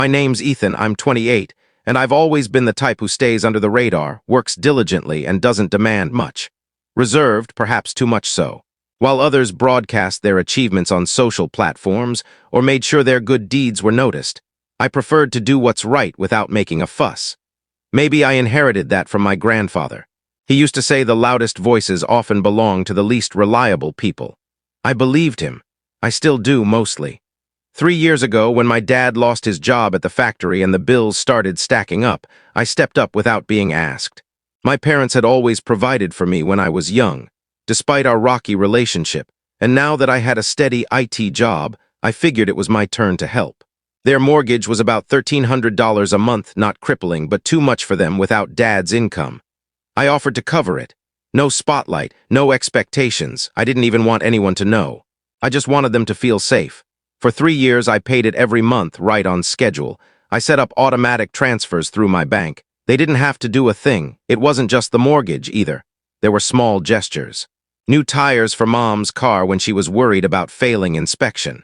My name's Ethan, I'm 28, and I've always been the type who stays under the radar, works diligently, and doesn't demand much. Reserved, perhaps too much so. While others broadcast their achievements on social platforms or made sure their good deeds were noticed, I preferred to do what's right without making a fuss. Maybe I inherited that from my grandfather. He used to say the loudest voices often belong to the least reliable people. I believed him. I still do, mostly. 3 years ago, when my dad lost his job at the factory and the bills started stacking up, I stepped up without being asked. My parents had always provided for me when I was young, despite our rocky relationship, and now that I had a steady IT job, I figured it was my turn to help. Their mortgage was about $1,300 a month, not crippling, but too much for them without Dad's income. I offered to cover it. No spotlight, no expectations. I didn't even want anyone to know. I just wanted them to feel safe. For 3 years, I paid it every month, right on schedule. I set up automatic transfers through my bank. They didn't have to do a thing. It wasn't just the mortgage, either. There were small gestures. New tires for Mom's car when she was worried about failing inspection.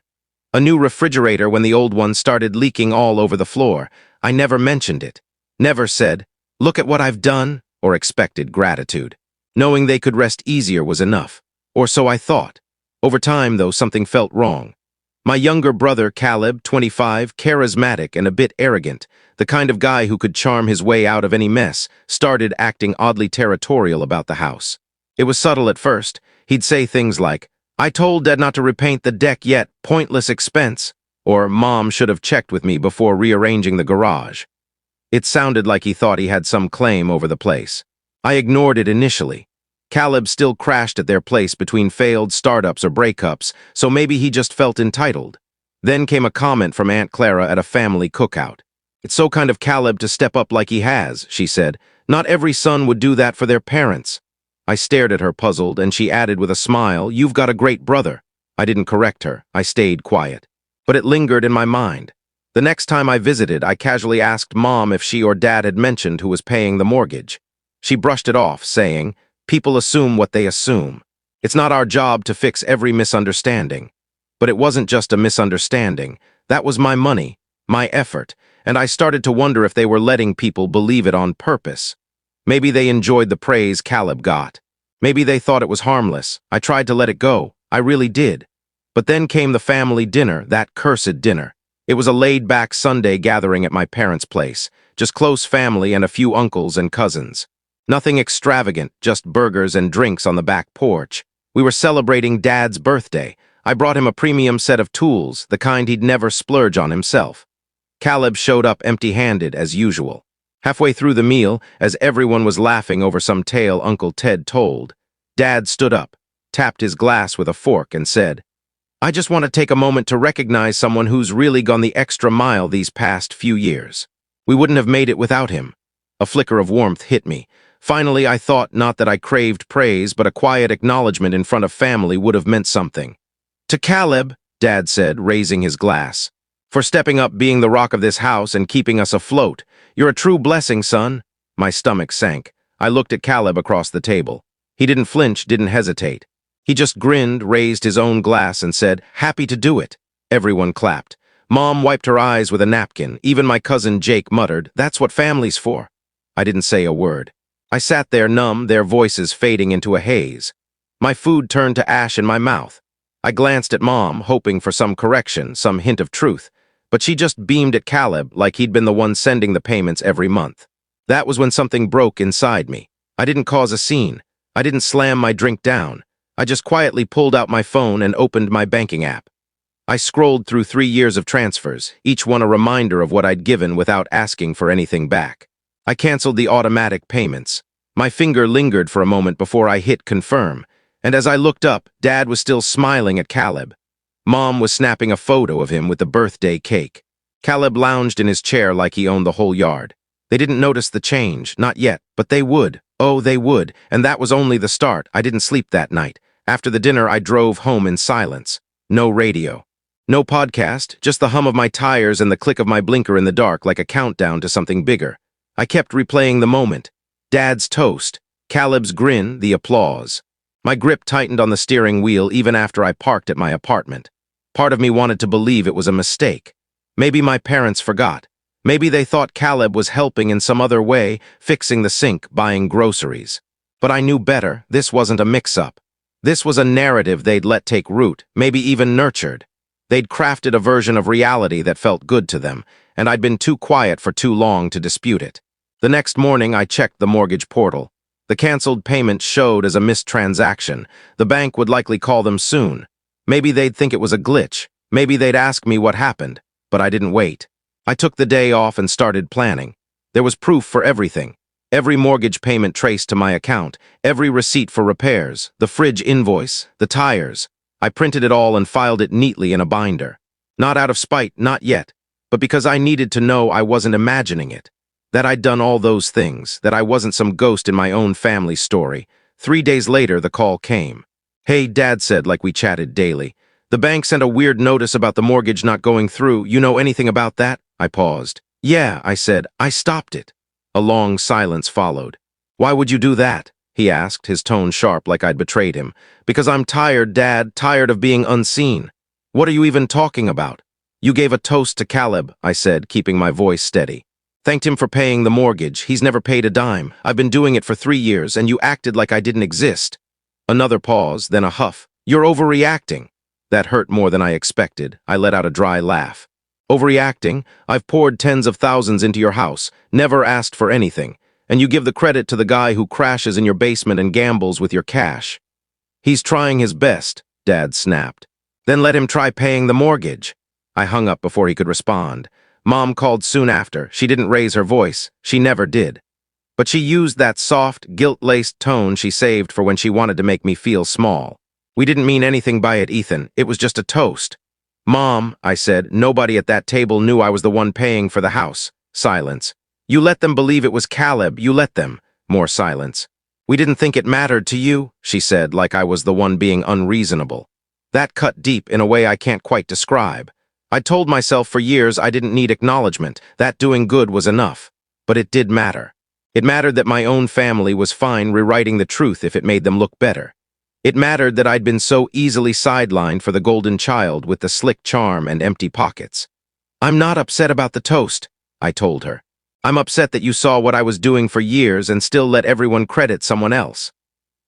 A new refrigerator when the old one started leaking all over the floor. I never mentioned it. Never said, "Look at what I've done," or expected gratitude. Knowing they could rest easier was enough. Or so I thought. Over time, though, something felt wrong. My younger brother, Caleb, 25, charismatic and a bit arrogant, the kind of guy who could charm his way out of any mess, started acting oddly territorial about the house. It was subtle at first. He'd say things like, "I told Dad not to repaint the deck yet, pointless expense," or "Mom should have checked with me before rearranging the garage." It sounded like he thought he had some claim over the place. I ignored it initially. Caleb still crashed at their place between failed startups or breakups, so maybe he just felt entitled. Then came a comment from Aunt Clara at a family cookout. "It's so kind of Caleb to step up like he has," she said. "Not every son would do that for their parents." I stared at her puzzled, and she added with a smile, "You've got a great brother." I didn't correct her. I stayed quiet. But it lingered in my mind. The next time I visited, I casually asked Mom if she or Dad had mentioned who was paying the mortgage. She brushed it off, saying, "People assume what they assume. It's not our job to fix every misunderstanding." But it wasn't just a misunderstanding. That was my money, my effort, and I started to wonder if they were letting people believe it on purpose. Maybe they enjoyed the praise Caleb got. Maybe they thought it was harmless. I tried to let it go. I really did. But then came the family dinner, that cursed dinner. It was a laid-back Sunday gathering at my parents' place, just close family and a few uncles and cousins. Nothing extravagant, just burgers and drinks on the back porch. We were celebrating Dad's birthday. I brought him a premium set of tools, the kind he'd never splurge on himself. Caleb showed up empty-handed, as usual. Halfway through the meal, as everyone was laughing over some tale Uncle Ted told, Dad stood up, tapped his glass with a fork, and said, "I just want to take a moment to recognize someone who's really gone the extra mile these past few years. We wouldn't have made it without him." A flicker of warmth hit me. Finally, I thought not that I craved praise, but a quiet acknowledgement in front of family would have meant something. "To Caleb," Dad said, raising his glass, "for stepping up, being the rock of this house, and keeping us afloat. You're a true blessing, son." My stomach sank. I looked at Caleb across the table. He didn't flinch, didn't hesitate. He just grinned, raised his own glass, and said, "Happy to do it." Everyone clapped. Mom wiped her eyes with a napkin. Even my cousin Jake muttered, "That's what family's for." I didn't say a word. I sat there numb, their voices fading into a haze. My food turned to ash in my mouth. I glanced at Mom, hoping for some correction, some hint of truth, but she just beamed at Caleb like he'd been the one sending the payments every month. That was when something broke inside me. I didn't cause a scene. I didn't slam my drink down. I just quietly pulled out my phone and opened my banking app. I scrolled through 3 years of transfers, each one a reminder of what I'd given without asking for anything back. I canceled the automatic payments. My finger lingered for a moment before I hit confirm, and as I looked up, Dad was still smiling at Caleb. Mom was snapping a photo of him with the birthday cake. Caleb lounged in his chair like he owned the whole yard. They didn't notice the change, not yet, but they would. Oh, they would, and that was only the start. I didn't sleep that night. After the dinner, I drove home in silence. No radio. No podcast, just the hum of my tires and the click of my blinker in the dark like a countdown to something bigger. I kept replaying the moment. Dad's toast, Caleb's grin, the applause. My grip tightened on the steering wheel even after I parked at my apartment. Part of me wanted to believe it was a mistake. Maybe my parents forgot. Maybe they thought Caleb was helping in some other way, fixing the sink, buying groceries. But I knew better. This wasn't a mix-up. This was a narrative they'd let take root, maybe even nurtured. They'd crafted a version of reality that felt good to them, and I'd been too quiet for too long to dispute it. The next morning, I checked the mortgage portal. The canceled payment showed as a missed transaction. The bank would likely call them soon. Maybe they'd think it was a glitch. Maybe they'd ask me what happened. But I didn't wait. I took the day off and started planning. There was proof for everything. Every mortgage payment traced to my account, every receipt for repairs, the fridge invoice, the tires. I printed it all and filed it neatly in a binder. Not out of spite, not yet, but because I needed to know I wasn't imagining it. That I'd done all those things, that I wasn't some ghost in my own family story. 3 days later, the call came. "Hey," Dad said, like we chatted daily. "The bank sent a weird notice about the mortgage not going through. You know anything about that?" I paused. "Yeah," I said. "I stopped it." A long silence followed. "Why would you do that?" he asked, his tone sharp like I'd betrayed him. "Because I'm tired, Dad, tired of being unseen." "What are you even talking about?" "You gave a toast to Caleb," I said, keeping my voice steady. "Thanked him for paying the mortgage. He's never paid a dime. I've been doing it for 3 years, and you acted like I didn't exist." Another pause, then a huff. "You're overreacting." That hurt more than I expected. I let out a dry laugh. "Overreacting? I've poured tens of thousands into your house, never asked for anything, and you give the credit to the guy who crashes in your basement and gambles with your cash." "He's trying his best," Dad snapped. "Then let him try paying the mortgage." I hung up before he could respond. Mom called soon after. She didn't raise her voice. She never did. But she used that soft, guilt-laced tone she saved for when she wanted to make me feel small. "We didn't mean anything by it, Ethan. It was just a toast." "Mom," I said, "nobody at that table knew I was the one paying for the house." Silence. "You let them believe it was Caleb. You let them." More silence. "We didn't think it mattered to you," she said, like I was the one being unreasonable. That cut deep in a way I can't quite describe. I told myself for years I didn't need acknowledgement, that doing good was enough. But it did matter. It mattered that my own family was fine rewriting the truth if it made them look better. It mattered that I'd been so easily sidelined for the golden child with the slick charm and empty pockets. "I'm not upset about the toast," I told her. "I'm upset that you saw what I was doing for years and still let everyone credit someone else."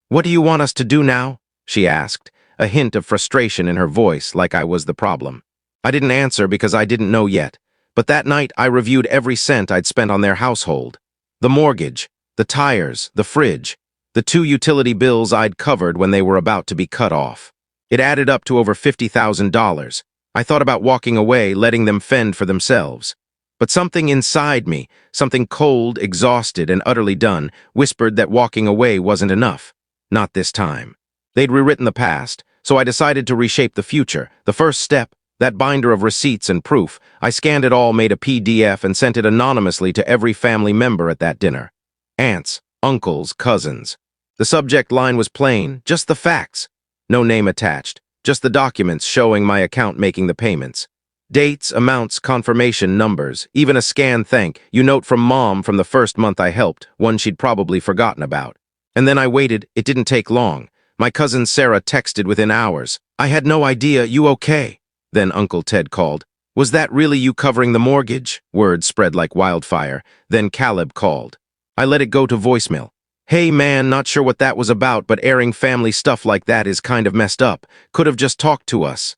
"What do you want us to do now?" she asked, a hint of frustration in her voice, like I was the problem. I didn't answer because I didn't know yet, but that night I reviewed every cent I'd spent on their household. The mortgage, the tires, the fridge, the 2 utility bills I'd covered when they were about to be cut off. It added up to over $50,000. I thought about walking away, letting them fend for themselves. But something inside me, something cold, exhausted, and utterly done, whispered that walking away wasn't enough. Not this time. They'd rewritten the past, so I decided to reshape the future. The first step, that binder of receipts and proof, I scanned it all, made a PDF, and sent it anonymously to every family member at that dinner. Aunts, uncles, cousins. The subject line was plain, just the facts. No name attached, just the documents showing my account making the payments. Dates, amounts, confirmation numbers, even a scanned thank you note from Mom from the first month I helped, one she'd probably forgotten about. And then I waited. It didn't take long. My cousin Sarah texted within hours. "I had no idea. You okay?" Then Uncle Ted called. "Was that really you covering the mortgage?" Word spread like wildfire. Then Caleb called. I let it go to voicemail. "Hey man, not sure what that was about, but airing family stuff like that is kind of messed up. Could have just talked to us."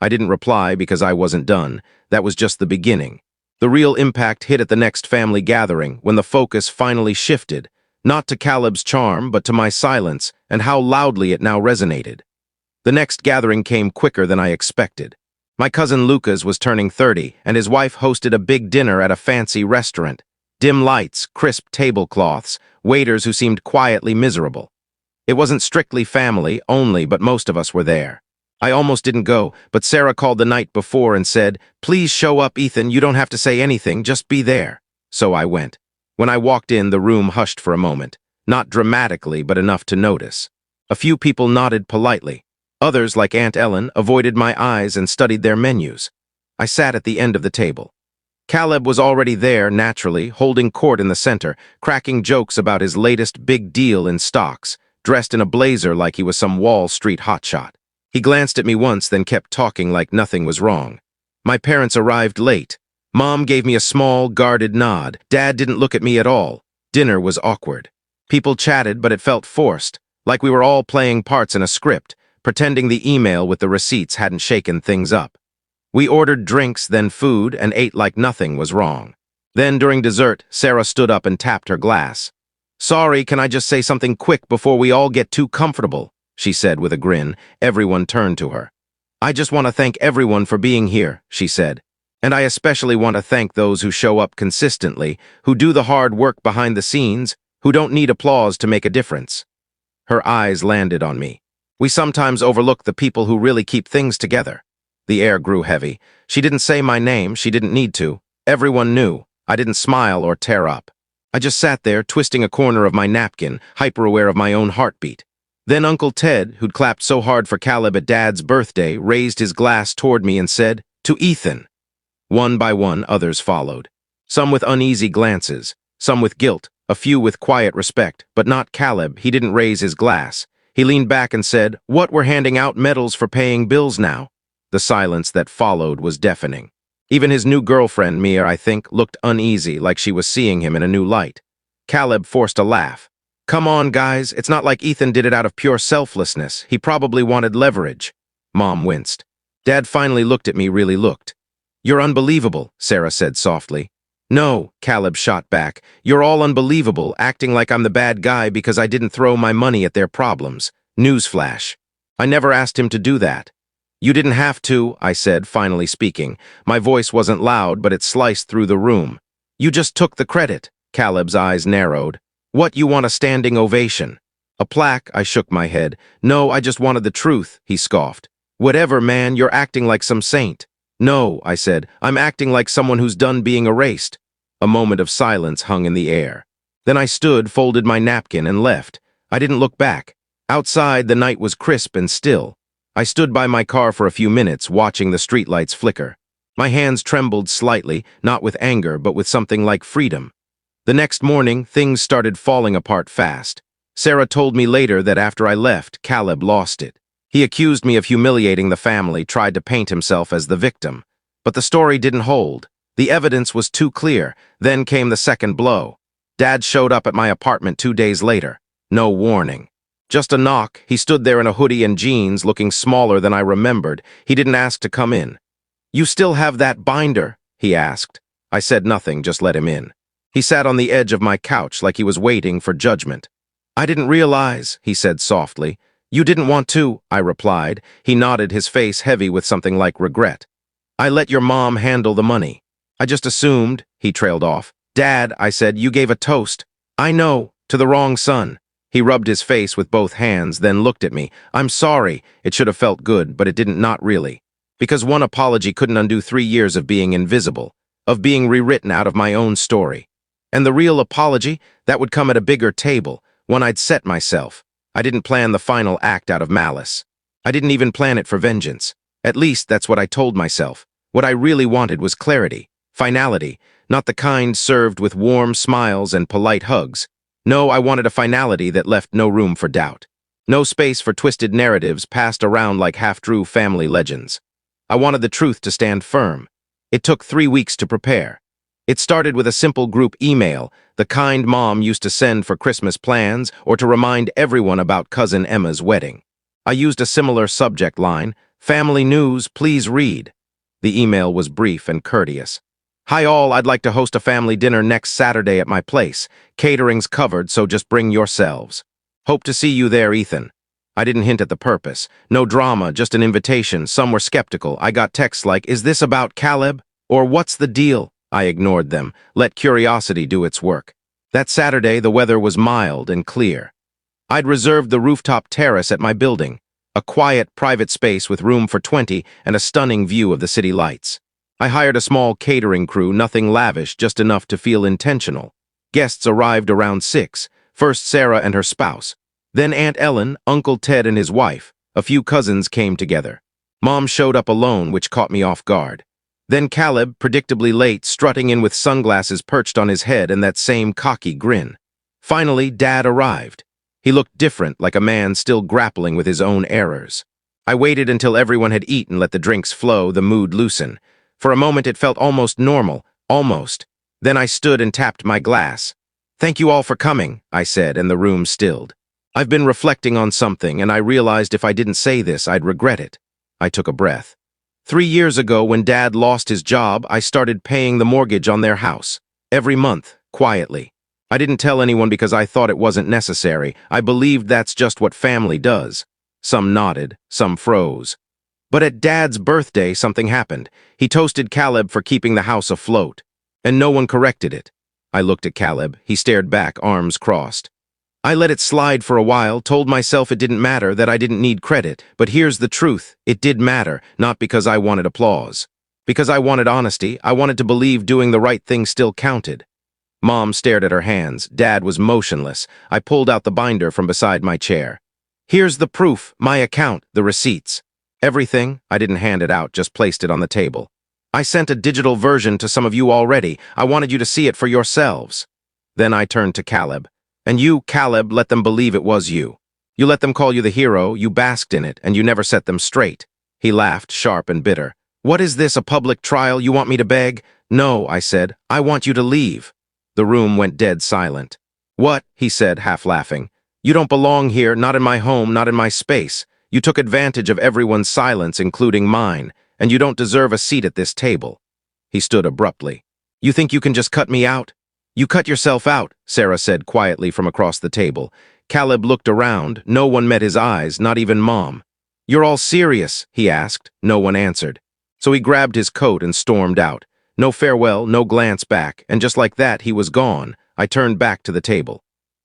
I didn't reply because I wasn't done. That was just the beginning. The real impact hit at the next family gathering when the focus finally shifted, not to Caleb's charm, but to my silence and how loudly it now resonated. The next gathering came quicker than I expected. My cousin Lucas was turning 30, and his wife hosted a big dinner at a fancy restaurant. Dim lights, crisp tablecloths, waiters who seemed quietly miserable. It wasn't strictly family only, but most of us were there. I almost didn't go, but Sarah called the night before and said, "Please show up, Ethan. You don't have to say anything, just be there." So I went. When I walked in, the room hushed for a moment. Not dramatically, but enough to notice. A few people nodded politely. Others, like Aunt Ellen, avoided my eyes and studied their menus. I sat at the end of the table. Caleb was already there, naturally, holding court in the center, cracking jokes about his latest big deal in stocks, dressed in a blazer like he was some Wall Street hotshot. He glanced at me once, then kept talking like nothing was wrong. My parents arrived late. Mom gave me a small, guarded nod. Dad didn't look at me at all. Dinner was awkward. People chatted, but it felt forced, like we were all playing parts in a script, pretending the email with the receipts hadn't shaken things up. We ordered drinks, then food, and ate like nothing was wrong. Then, during dessert, Sarah stood up and tapped her glass. "Sorry, can I just say something quick before we all get too comfortable?" she said with a grin. Everyone turned to her. "I just want to thank everyone for being here," she said. "And I especially want to thank those who show up consistently, who do the hard work behind the scenes, who don't need applause to make a difference." Her eyes landed on me. "We sometimes overlook the people who really keep things together." The air grew heavy. She didn't say my name, she didn't need to. Everyone knew. I didn't smile or tear up. I just sat there, twisting a corner of my napkin, hyper-aware of my own heartbeat. Then Uncle Ted, who'd clapped so hard for Caleb at Dad's birthday, raised his glass toward me and said, "To Ethan." One by one, others followed. Some with uneasy glances, some with guilt, a few with quiet respect, but not Caleb. He didn't raise his glass. He leaned back and said, "What, we're handing out medals for paying bills now?" The silence that followed was deafening. Even his new girlfriend, Mia, I think, looked uneasy, like she was seeing him in a new light. Caleb forced a laugh. "Come on, guys, it's not like Ethan did it out of pure selflessness. He probably wanted leverage." Mom winced. Dad finally looked at me, really looked. "You're unbelievable," Sarah said softly. "No," Caleb shot back. "You're all unbelievable, acting like I'm the bad guy because I didn't throw my money at their problems. Newsflash. I never asked him to do that." "You didn't have to," I said, finally speaking. My voice wasn't loud, but it sliced through the room. "You just took the credit." Caleb's eyes narrowed. "What, you want a standing ovation?" "A plaque," I shook my head. "No, I just wanted the truth," he scoffed. "Whatever, man, you're acting like some saint." "No," I said, "I'm acting like someone who's done being erased." A moment of silence hung in the air. Then I stood, folded my napkin, and left. I didn't look back. Outside, the night was crisp and still. I stood by my car for a few minutes, watching the streetlights flicker. My hands trembled slightly, not with anger, but with something like freedom. The next morning, things started falling apart fast. Sarah told me later that after I left, Caleb lost it. He accused me of humiliating the family, tried to paint himself as the victim. But the story didn't hold. The evidence was too clear. Then came the second blow. Dad showed up at my apartment 2 days later. No warning. Just a knock. He stood there in a hoodie and jeans, looking smaller than I remembered. He didn't ask to come in. "You still have that binder?" he asked. I said nothing, just let him in. He sat on the edge of my couch like he was waiting for judgment. "I didn't realize," he said softly. "You didn't want to," I replied. He nodded, his face heavy with something like regret. "I let your mom handle the money." "I just assumed," he trailed off. "Dad," I said, "you gave a toast." "I know, to the wrong son." He rubbed his face with both hands, then looked at me. "I'm sorry. It should have felt good, but it didn't, not really. Because one apology couldn't undo 3 years of being invisible, of being rewritten out of my own story. And the real apology, that would come at a bigger table, one I'd set myself. I didn't plan the final act out of malice. I didn't even plan it for vengeance. At least that's what I told myself. What I really wanted was clarity, finality, not the kind served with warm smiles and polite hugs. No, I wanted a finality that left no room for doubt. No space for twisted narratives passed around like half-true family legends. I wanted the truth to stand firm. It took 3 weeks to prepare. It started with a simple group email, the kind Mom used to send for Christmas plans or to remind everyone about cousin Emma's wedding. I used a similar subject line, "Family news, please read." The email was brief and courteous. "Hi all, I'd like to host a family dinner next Saturday at my place. Catering's covered, so just bring yourselves. Hope to see you there, Ethan." I didn't hint at the purpose. No drama, just an invitation. Some were skeptical. I got texts like, "Is this about Caleb?" Or "What's the deal?" I ignored them. Let curiosity do its work. That Saturday, the weather was mild and clear. I'd reserved the rooftop terrace at my building, a quiet, private space with room for 20 and a stunning view of the city lights. I hired a small catering crew, nothing lavish, just enough to feel intentional. Guests arrived around 6, first Sarah and her spouse. Then Aunt Ellen, Uncle Ted and his wife. A few cousins came together. Mom showed up alone, which caught me off guard. Then Caleb, predictably late, strutting in with sunglasses perched on his head and that same cocky grin. Finally, Dad arrived. He looked different, like a man still grappling with his own errors. I waited until everyone had eaten, let the drinks flow, the mood loosen. For a moment it felt almost normal, almost. Then I stood and tapped my glass. "Thank you all for coming," I said, and the room stilled. "I've been reflecting on something, and I realized if I didn't say this, I'd regret it." I took a breath. 3 years ago, when Dad lost his job, I started paying the mortgage on their house. Every month, quietly. I didn't tell anyone because I thought it wasn't necessary. I believed that's just what family does. Some nodded, some froze. But at Dad's birthday, something happened. He toasted Caleb for keeping the house afloat. And no one corrected it. I looked at Caleb. He stared back, arms crossed. I let it slide for a while, told myself it didn't matter, that I didn't need credit. But here's the truth. It did matter, not because I wanted applause. Because I wanted honesty. I wanted to believe doing the right thing still counted. Mom stared at her hands. Dad was motionless. I pulled out the binder from beside my chair. "Here's the proof, my account, the receipts." Everything. I didn't hand it out, just placed it on the table. "I sent a digital version to some of you already. I wanted you to see it for yourselves." Then I turned to Caleb. "And you, Caleb, let them believe it was you. You let them call you the hero, you basked in it, and you never set them straight." He laughed, sharp and bitter. "What is this, a public trial? You want me to beg?" "No," I said. "I want you to leave." The room went dead silent. "What?" he said, half laughing. "You don't belong here, not in my home, not in my space. You took advantage of everyone's silence, including mine, and you don't deserve a seat at this table." He stood abruptly. "You think you can just cut me out?" "You cut yourself out," Sarah said quietly from across the table. Caleb looked around. No one met his eyes, not even Mom. "You're all serious?" he asked. No one answered. So he grabbed his coat and stormed out. No farewell, no glance back, and just like that, he was gone. I turned back to the table.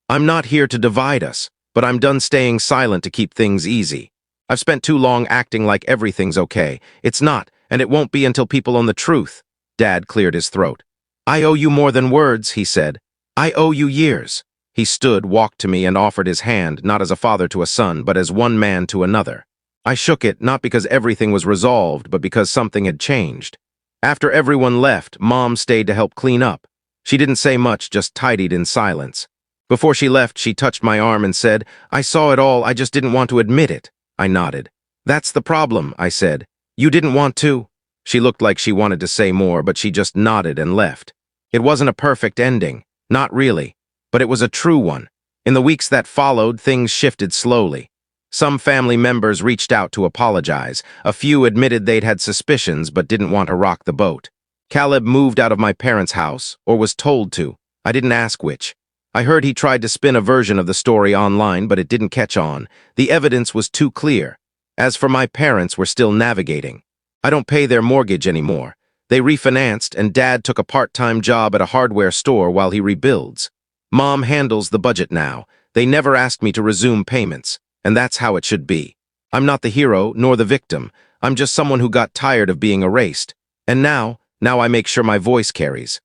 "I'm not here to divide us, but I'm done staying silent to keep things easy. I've spent too long acting like everything's okay. It's not, and it won't be until people own the truth." Dad cleared his throat. "I owe you more than words," he said. "I owe you years." He stood, walked to me, and offered his hand, not as a father to a son, but as one man to another. I shook it, not because everything was resolved, but because something had changed. After everyone left, Mom stayed to help clean up. She didn't say much, just tidied in silence. Before she left, she touched my arm and said, "I saw it all, I just didn't want to admit it." I nodded. "That's the problem," I said. "You didn't want to?" She looked like she wanted to say more, but she just nodded and left. It wasn't a perfect ending. Not really. But it was a true one. In the weeks that followed, things shifted slowly. Some family members reached out to apologize. A few admitted they'd had suspicions but didn't want to rock the boat. Caleb moved out of my parents' house, or was told to. I didn't ask which. I heard he tried to spin a version of the story online, but it didn't catch on. The evidence was too clear. As for my parents, we're still navigating. I don't pay their mortgage anymore. They refinanced, and Dad took a part-time job at a hardware store while he rebuilds. Mom handles the budget now. They never asked me to resume payments. And that's how it should be. I'm not the hero, nor the victim. I'm just someone who got tired of being erased. And now I make sure my voice carries.